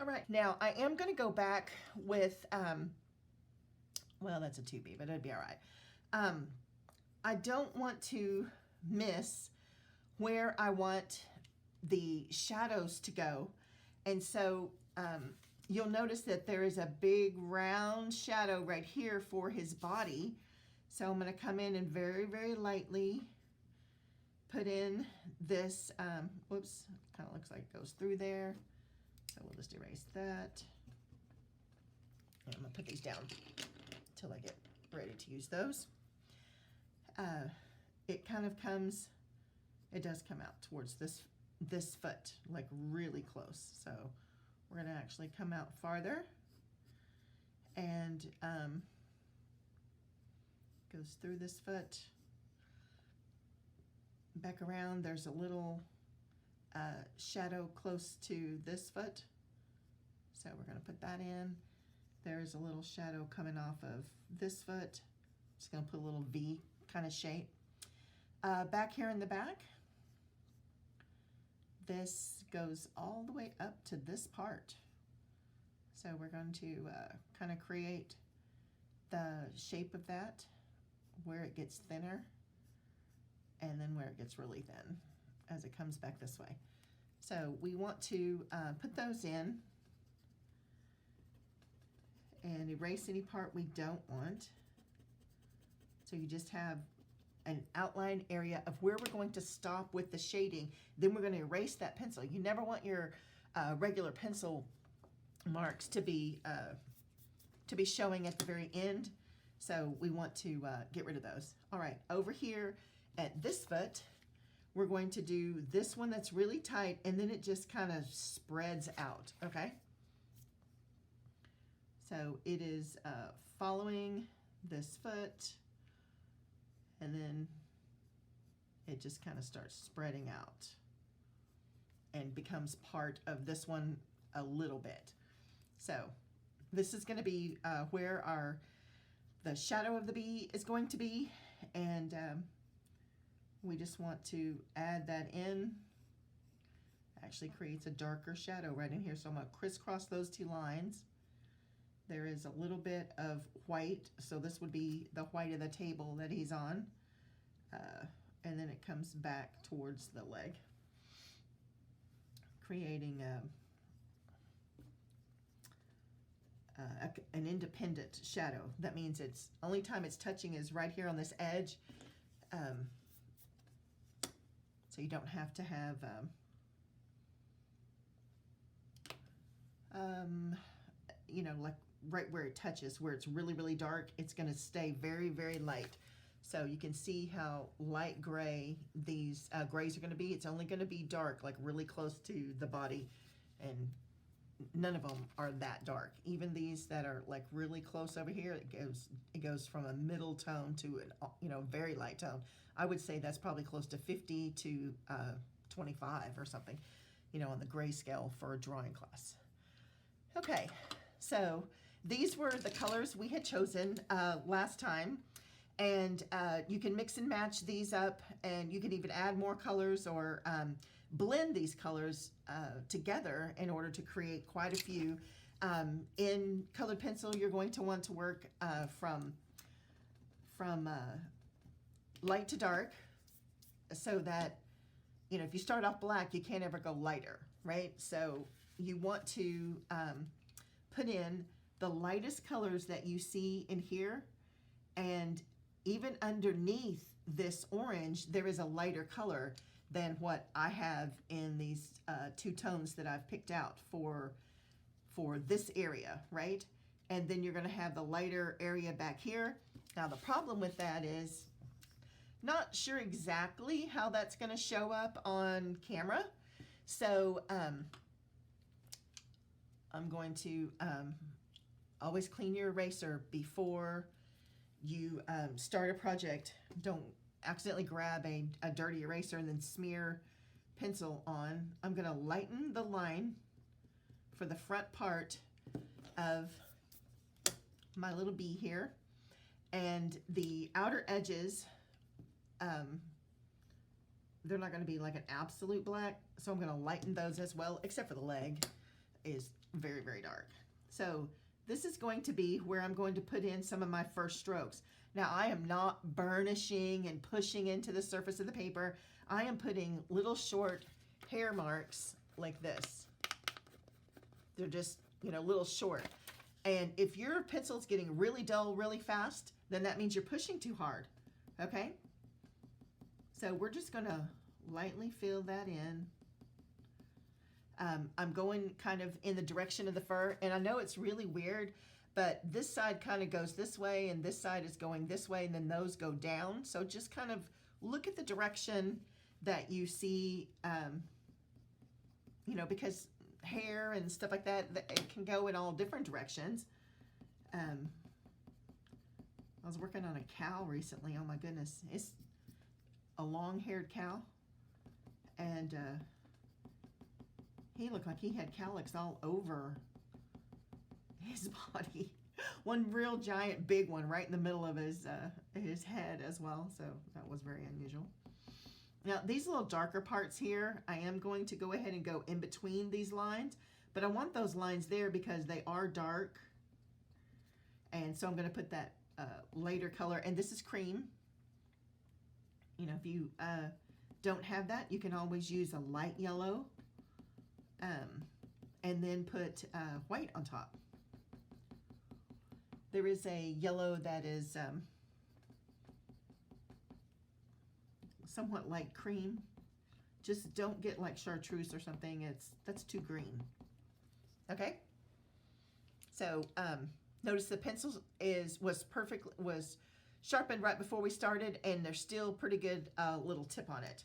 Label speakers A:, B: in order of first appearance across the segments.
A: All right, now I am going to go back with, well, that's a 2B, but it'd be all right. I don't want to miss where I want the shadows to go. And so you'll notice that there is a big round shadow right here for his body. So I'm going to come in and very, very lightly put in this, whoops, kind of looks like it goes through there. So we'll just erase that. And I'm going to put these down until I get ready to use those. It kind of comes, it does come out towards this foot, like really close. So we're going to actually come out farther, and goes through this foot, back around. There's a little shadow close to this foot, so we're going to put that in. There's a little shadow coming off of this foot. Just going to put a little V kind of shape. Back here in the back, this goes all the way up to this part. So we're going to kind of create the shape of that, where it gets thinner, and then where it gets really thin as it comes back this way. So we want to put those in and erase any part we don't want. So you just have an outline area of where we're going to stop with the shading. Then we're going to erase that pencil. You never want your regular pencil marks to be showing at the very end. So we want to get rid of those. All right, over here at this foot, we're going to do this one that's really tight, and then it just kind of spreads out, okay? So it is following this foot, and then it just kind of starts spreading out and becomes part of this one a little bit. So this is going to be where the shadow of the bee is going to be, and we just want to add that in. Actually creates a darker shadow right in here, so I'm going to crisscross those two lines. There is a little bit of white, so this would be the white of the table that he's on, and then it comes back towards the leg, creating an independent shadow. That means it's only time it's touching is right here on this edge, so you don't have to have you know, like right where it touches, where it's really, really dark, it's going to stay very, very light. So you can see how light gray these grays are going to be. It's only going to be dark, like really close to the body, and none of them are that dark. Even these that are like really close over here, it goes from a middle tone to an, you know, very light tone. I would say that's probably close to 50 to 25 or something, you know, on the gray scale for a drawing class. Okay, so these were the colors we had chosen last time, and you can mix and match these up, and you can even add more colors or blend these colors together in order to create quite a few. In colored pencil, you're going to want to work from light to dark, so that, you know, if you start off black, you can't ever go lighter, right? So you want to put in the lightest colors that you see in here, and even underneath this orange, there is a lighter color than what I have in these two tones that I've picked out for this area, right? And then you're going to have the lighter area back here. Now the problem with that is, not sure exactly how that's going to show up on camera. So I'm going to always clean your eraser before you start a project. Don't accidentally grab a dirty eraser and then smear pencil on. I'm going to lighten the line for the front part of my little bee here, and the outer edges, they're not going to be like an absolute black, so I'm going to lighten those as well, except for the leg is very, very dark. So this is going to be where I'm going to put in some of my first strokes. Now I am not burnishing and pushing into the surface of the paper. I am putting little short hair marks like this. They're just, you know, little short. And if your pencil's getting really dull really fast, then that means you're pushing too hard, okay? So we're just gonna lightly fill that in. I'm going kind of in the direction of the fur, and I know it's really weird, but this side kind of goes this way, and this side is going this way, and then those go down. So just kind of look at the direction that you see, you know, because hair and stuff like that, it can go in all different directions. I was working on a cow recently. Oh my goodness, it's a long-haired cow, and he looked like he had cowlicks all over his body. One real giant big one right in the middle of his head as well, so that was very unusual. Now these little darker parts here, I am going to go ahead and go in between these lines, but I want those lines there because they are dark, and so I'm going to put that later color, and this is cream. You know, if you don't have that, you can always use a light yellow, and then put white on top. There is a yellow that is somewhat light cream. Just don't get like chartreuse or something. That's too green. Okay. So notice the pencil was sharpened right before we started, and there's still pretty good little tip on it.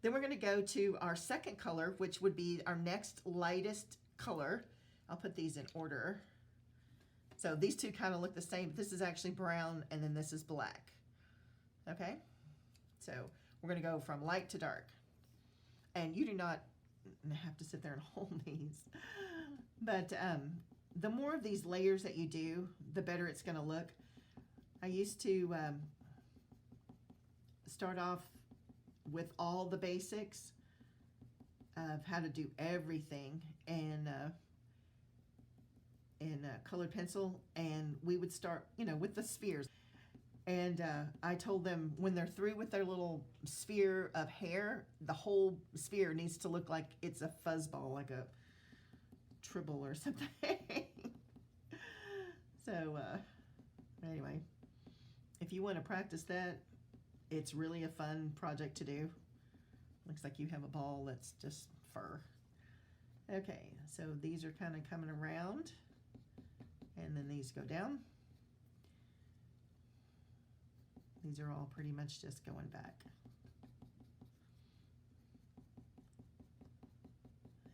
A: Then we're going to go to our second color, which would be our next lightest color. I'll put these in order. So these two kind of look the same, but this is actually brown, and then this is black. Okay? So we're going to go from light to dark. And you do not have to sit there and hold these. But the more of these layers that you do, the better it's going to look. I used to start off with all the basics of how to do everything in colored pencil, and we would start, you know, with the spheres. And I told them when they're through with their little sphere of hair, the whole sphere needs to look like it's a fuzzball, like a tribble or something. So anyway, if you want to practice that, it's really a fun project to do. Looks like you have a ball that's just fur. Okay, so these are kind of coming around, and then these go down. These are all pretty much just going back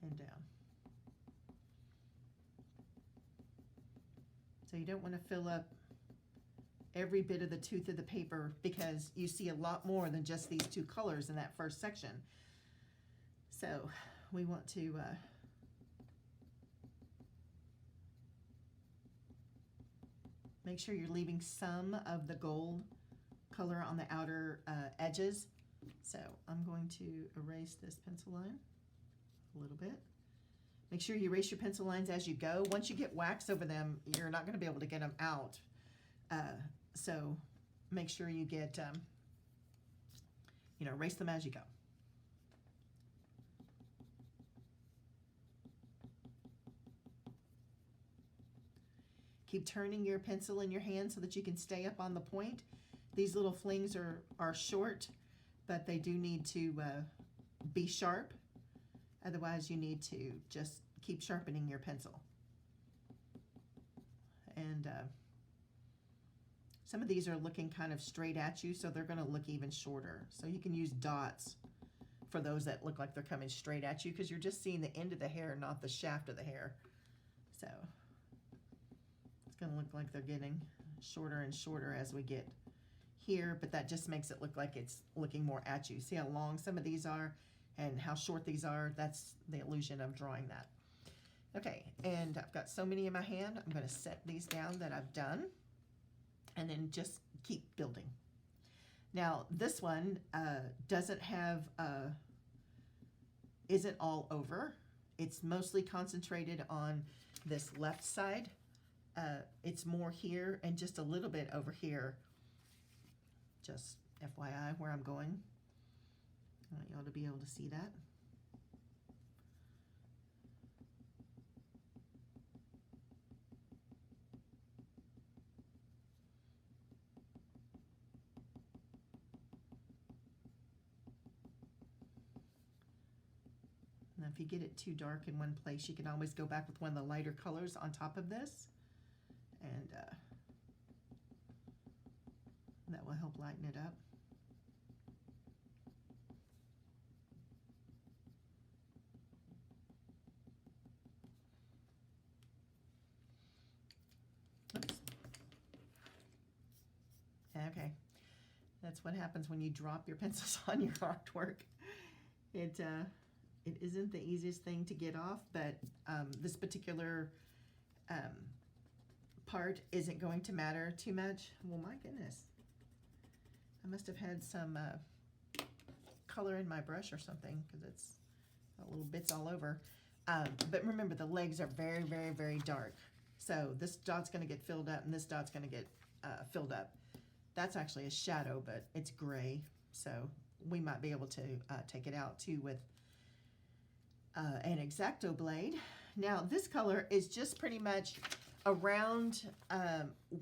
A: and down. So you don't want to fill up every bit of the tooth of the paper, because you see a lot more than just these two colors in that first section. So we want to make sure you're leaving some of the gold color on the outer edges. So I'm going to erase this pencil line a little bit. Make sure you erase your pencil lines as you go. Once you get wax over them, you're not going to be able to get them out. So make sure you get, you know, erase them as you go. Keep turning your pencil in your hand so that you can stay up on the point. These little flings are short, but they do need to be sharp. Otherwise, you need to just keep sharpening your pencil. And some of these are looking kind of straight at you, so they're going to look even shorter. So you can use dots for those that look like they're coming straight at you, because you're just seeing the end of the hair, not the shaft of the hair. So it's going to look like they're getting shorter and shorter as we get here, but that just makes it look like it's looking more at you. See how long some of these are and how short these are? That's the illusion of drawing that. Okay, and I've got so many in my hand. I'm going to set these down that I've done, and then just keep building. Now this one doesn't have isn't all over. It's mostly concentrated on this left side. It's more here and just a little bit over here. Just FYI where I'm going. I want you all to be able to see that. Now, if you get it too dark in one place, you can always go back with one of the lighter colors on top of this, and that will help lighten it up. Oops. Okay, that's what happens when you drop your pencils on your artwork. It isn't the easiest thing to get off, but this particular part isn't going to matter too much. Well, my goodness. I must have had some color in my brush or something, because it's got little bits all over. But remember, the legs are very, very, very dark. So this dot's going to get filled up, and this dot's going to get filled up. That's actually a shadow, but it's gray. So we might be able to take it out too with an X-Acto blade. Now this color is just pretty much around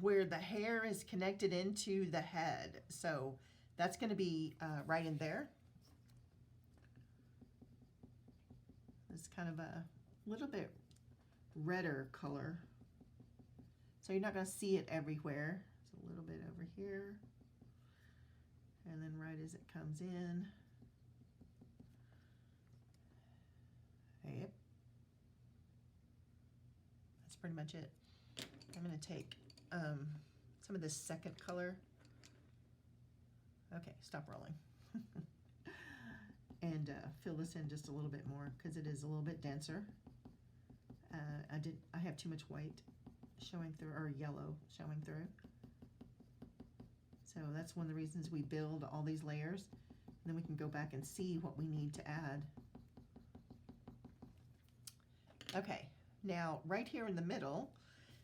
A: where the hair is connected into the head. So that's going to be right in there. It's kind of a little bit redder color. So you're not going to see it everywhere. It's a little bit over here. And then right as it comes in. Yep. That's pretty much it. I'm going to take some of this second color. Okay, stop rolling. And fill this in just a little bit more because it is a little bit denser. I have too much white showing through, or yellow showing through. So that's one of the reasons we build all these layers. And then we can go back and see what we need to add. Okay, now right here in the middle,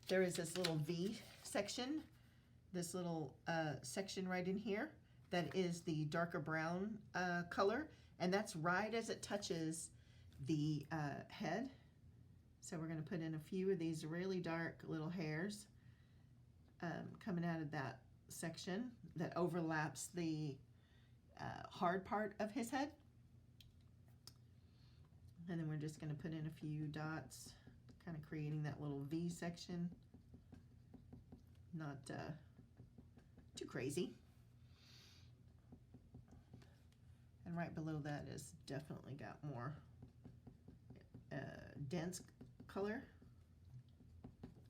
A: there is this little V section, this little section right in here that is the darker brown color, and that's right as it touches the head. So we're going to put in a few of these really dark little hairs coming out of that section that overlaps the hard part of his head. And then we're just going to put in a few dots, kind of creating that little V section. Not too crazy. And right below that is definitely got more dense color.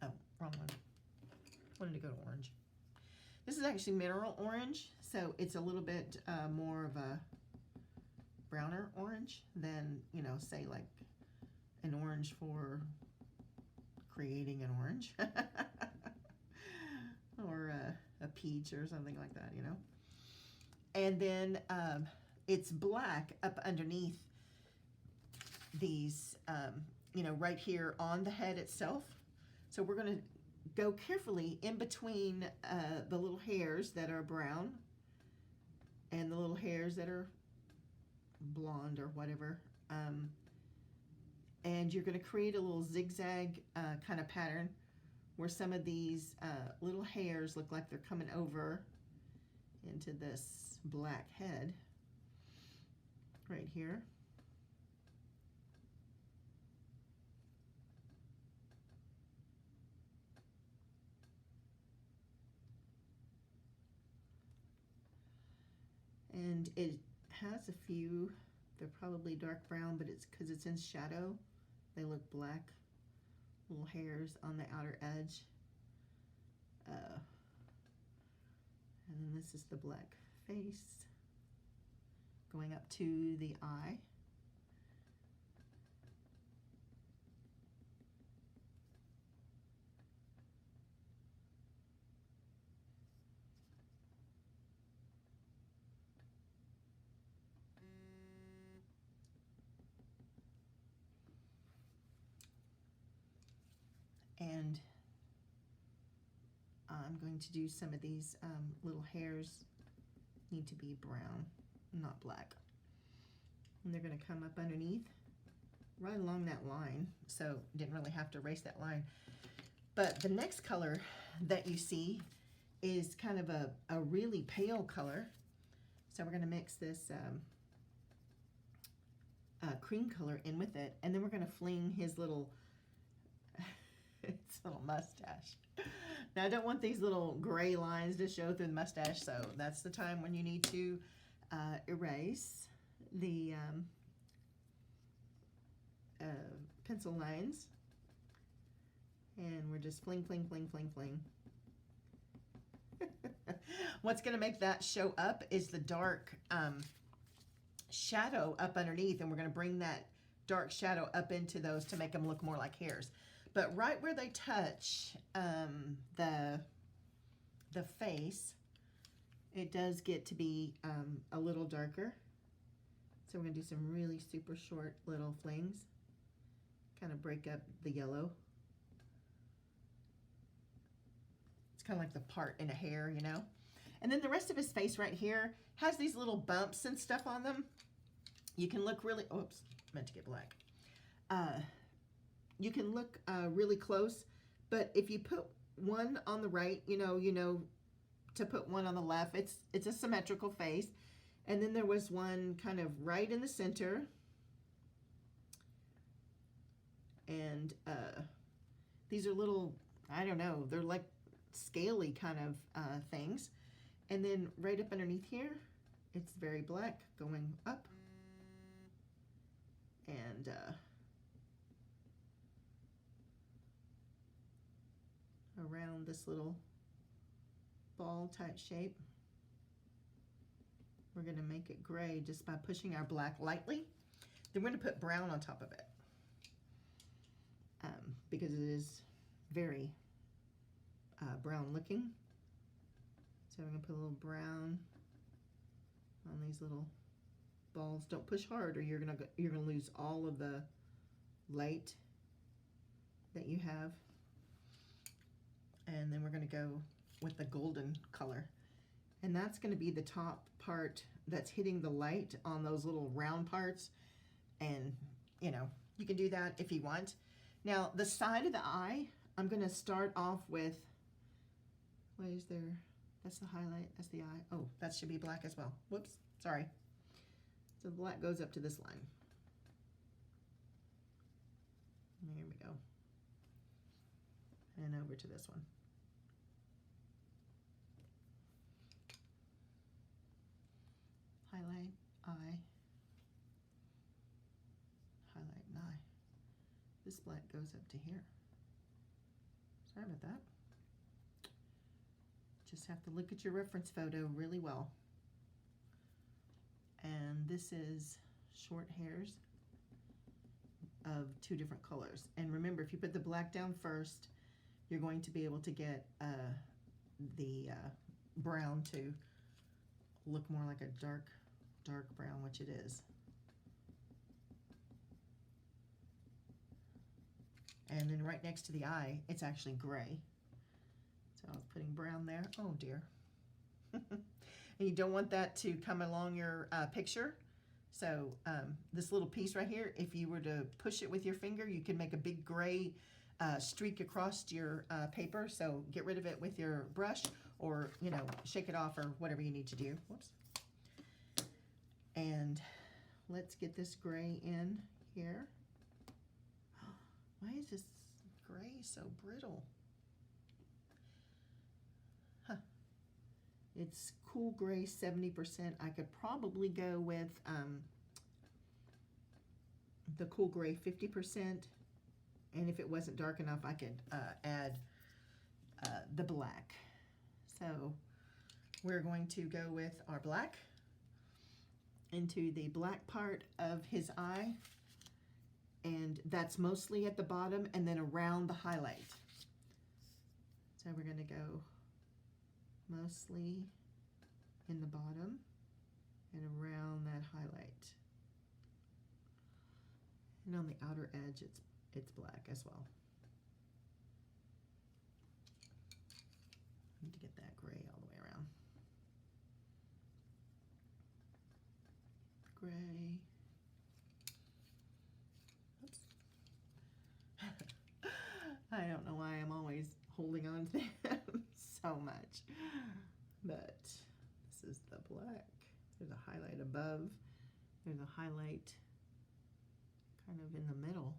A: Oh, wrong one. Wanted to go to orange. This is actually mineral orange, so it's a little bit more of a browner orange than, you know, say like an orange for creating an orange. Or a peach or something like that, you know. And then it's black up underneath these, you know, right here on the head itself. So we're going to go carefully in between the little hairs that are brown and the little hairs that are blonde or whatever. And you're going to create a little zigzag kind of pattern where some of these little hairs look like they're coming over into this black head right here. And it has a few, they're probably dark brown, but it's because it's in shadow. They look black, little hairs on the outer edge. And then this is the black face going up to the eye. And I'm going to do some of these little hairs need to be brown, not black. And they're going to come up underneath right along that line. So didn't really have to erase that line. But the next color that you see is kind of a really pale color. So we're going to mix this cream color in with it. And then we're going to fling his little, his little mustache. Now, I don't want these little gray lines to show through the mustache, so that's the time when you need to erase the pencil lines. And we're just fling, fling, fling, fling, fling. What's going to make that show up is the dark shadow up underneath, and we're going to bring that dark shadow up into those to make them look more like hairs. But right where they touch the face, it does get to be a little darker. So we're going to do some really super short little flings, kind of break up the yellow. It's kind of like the part in a hair, you know. And then the rest of his face right here has these little bumps and stuff on them. You can look really, oops, meant to get black. You can look really close, but if you put one on the right, you know to put one on the left. It's a symmetrical face. And then there was one kind of right in the center. And these are little, I don't know, they're like scaly kind of things. And then right up underneath here, it's very black going up. And around this little ball type shape. We're going to make it gray just by pushing our black lightly. Then we're going to put brown on top of it because it is very brown looking. So I'm going to put a little brown on these little balls. Don't push hard or you're going to lose all of the light that you have. And then we're going to go with the golden color. And that's going to be the top part that's hitting the light on those little round parts. And, you know, you can do that if you want. Now, the side of the eye, I'm going to start off with, what is there? That's the highlight. That's the eye. Oh, that should be black as well. Whoops. Sorry. So the black goes up to this line. There we go. And over to this one. Highlight, eye, highlight an eye. This black goes up to here. Sorry about that. Just have to look at your reference photo really well. And this is short hairs of two different colors. And remember, if you put the black down first, you're going to be able to get the brown to look more like a dark brown, which it is. And then right next to the eye, it's actually gray. So I was putting brown there. Oh dear. And you don't want that to come along your picture. So this little piece right here, if you were to push it with your finger, you can make a big gray streak across your paper. So get rid of it with your brush or, you know, shake it off or whatever you need to do. Whoops. And let's get this gray in here. Why is this gray so brittle? Huh. It's cool gray 70%. I could probably go with the cool gray 50%. And if it wasn't dark enough, I could add the black. So we're going to go with our black into the black part of his eye, and that's mostly at the bottom and then around the highlight. So we're going to go mostly in the bottom and around that highlight. And on the outer edge, it's black as well. Need to get that gray all the way around. Gray. Oops. I don't know why I'm always holding on to them so much. But this is the black. There's a highlight above. There's a highlight kind of in the middle.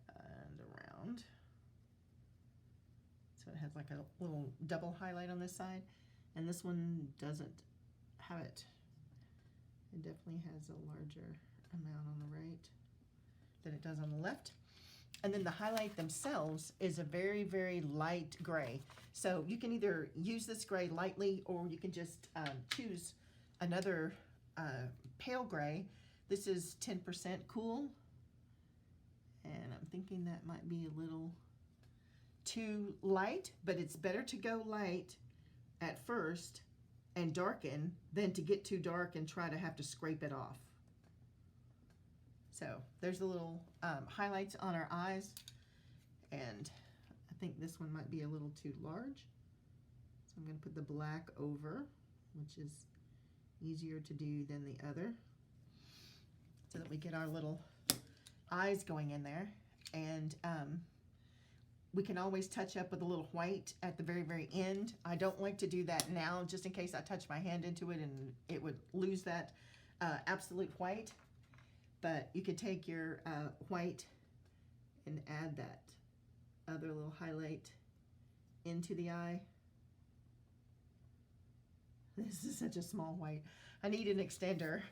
A: And around. So it has like a little double highlight on this side. And this one doesn't have it. It definitely has a larger amount on the right than it does on the left. And then the highlight themselves is a very, very light gray. So you can either use this gray lightly, or you can just choose another pale gray. This is 10% cool. And I'm thinking that might be a little too light, but it's better to go light at first and darken than to get too dark and try to have to scrape it off. So there's the little highlights on our eyes, and I think this one might be a little too large. So I'm going to put the black over, which is easier to do than the other, so that we get our little eyes going in there. And we can always touch up with a little white at the very, very end. I don't like to do that now, just in case I touch my hand into it and it would lose that absolute white. But you could take your white and add that other little highlight into the eye. This is such a small white. I need an extender.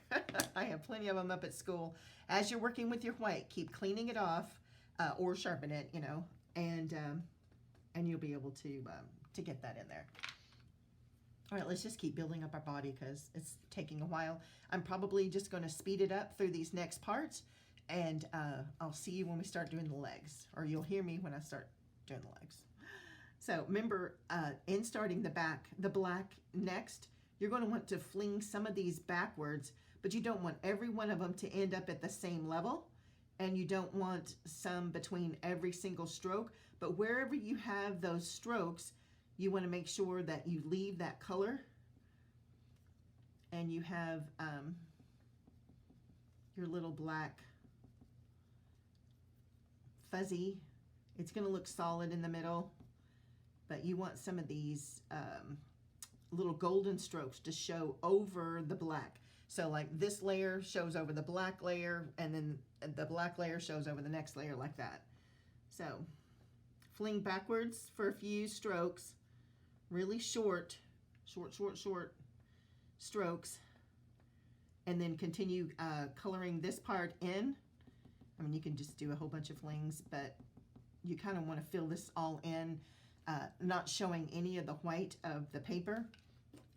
A: I have plenty of them up at school. As you're working with your white, keep cleaning it off or sharpen it, you know, and you'll be able to get that in there. All right, let's just keep building up our body because it's taking a while. I'm probably just going to speed it up through these next parts, and I'll see you when we start doing the legs, or you'll hear me when I start doing the legs. So remember, in starting the black next, you're going to want to fling some of these backwards, but you don't want every one of them to end up at the same level, and you don't want some between every single stroke, but wherever you have those strokes, you want to make sure that you leave that color, and you have your little black fuzzy. It's going to look solid in the middle, but you want some of these little golden strokes to show over the black. So like this layer shows over the black layer, and then the black layer shows over the next layer like that. So fling backwards for a few strokes, really short strokes, and then continue coloring this part in. I mean, you can just do a whole bunch of flings, but you kind of want to fill this all in, not showing any of the white of the paper.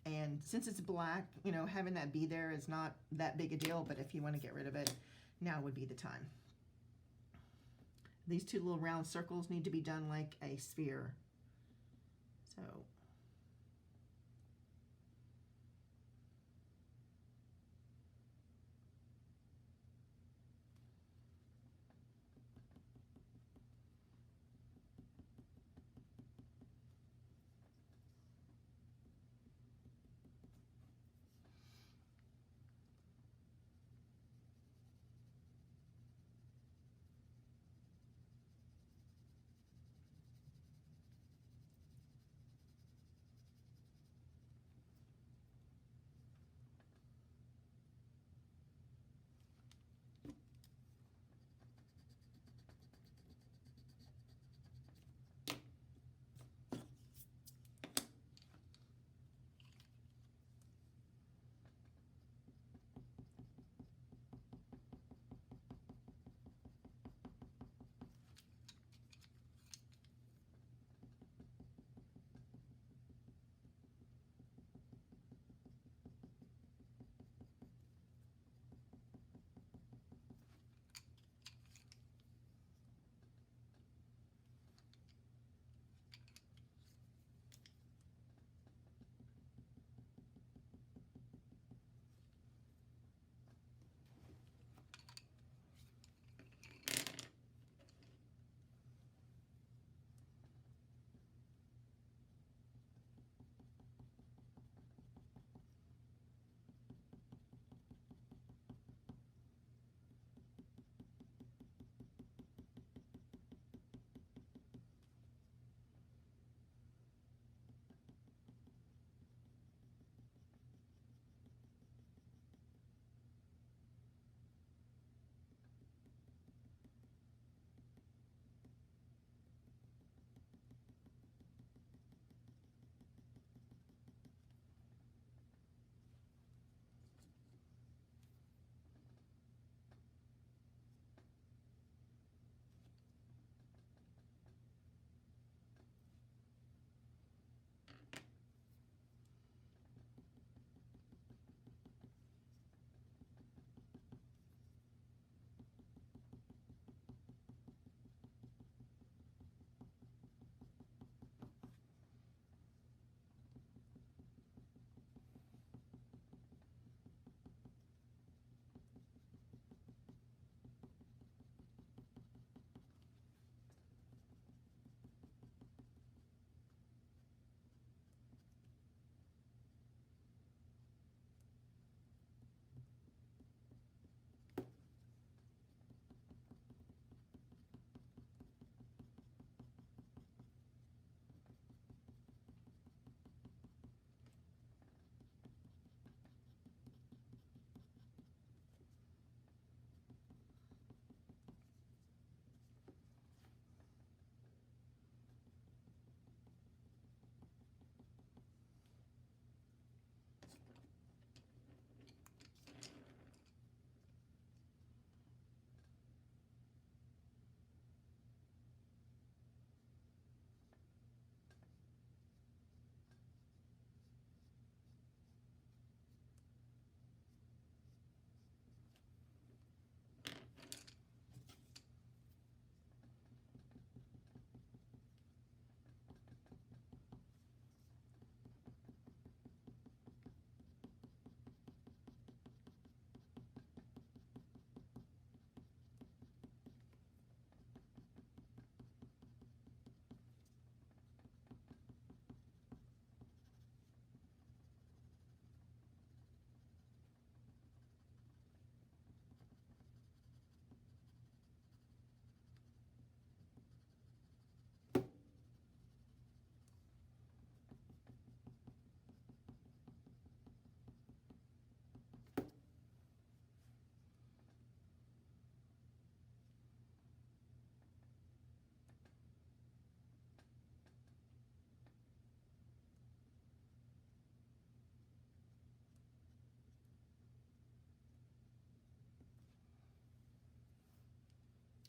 A: And since it's black, you know, having that be there is not that big a deal, but if you want to get rid of it, now would be the time. These two little round circles need to be done like a sphere. So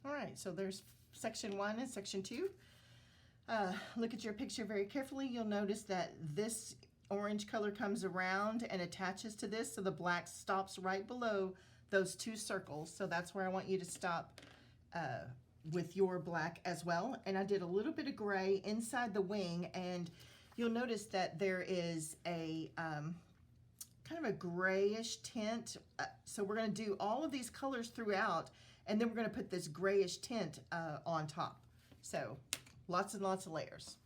A: All right, so there's section 1 and section 2. Look at your picture very carefully. You'll notice that this orange color comes around and attaches to this, so the black stops right below those 2 circles. So that's where I want you to stop with your black as well. And I did a little bit of gray inside the wing, and you'll notice that there is a kind of a grayish tint. So we're going to do all of these colors throughout, and then we're going to put this grayish tint on top. So lots and lots of layers.